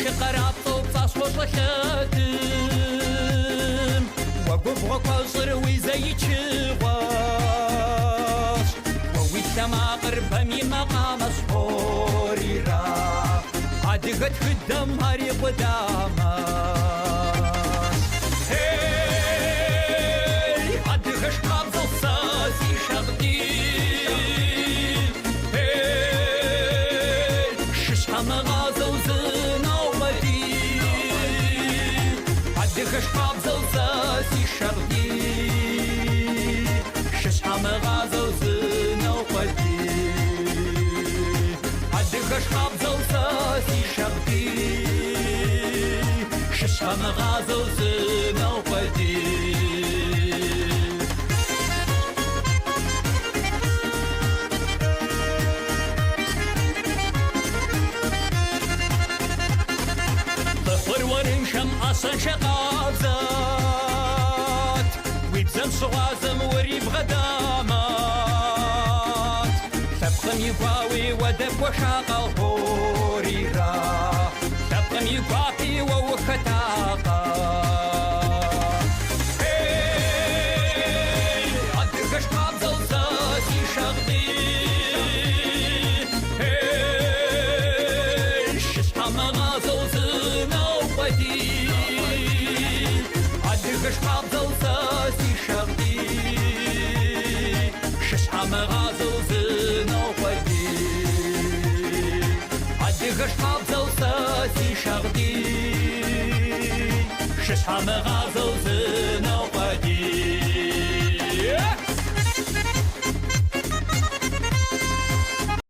شقراب صوب صوت لخاتم وقف وقصر وزي تشواش وويتما قربمي مقام صحوري را عادقت خدام هاري قداماش هي عادقش قابض الصاسي شغدي هي ششها مغازة وزنا ومدي عادقش قابض الصاسي شغدي ششها مغازة وزنا ومدي عادقش قابض الصاسي شغدي ششها مغازة وزنا ومدي أصلا شقابزات ويبزم صغازم وريب غدامات تبقم يقاوي ودب وشاقة الهوريرا تبقم يقاقي ووختاقا هي عدقش قابزة وزاسي شغدي هي ششحة مغازة وزنا وبدي عدقش قابضة وساسي شغدي ششحة مغازة وزنا وبدي عدقش قابضة وساسي شغدي ششحة مغازة وزنا وبدي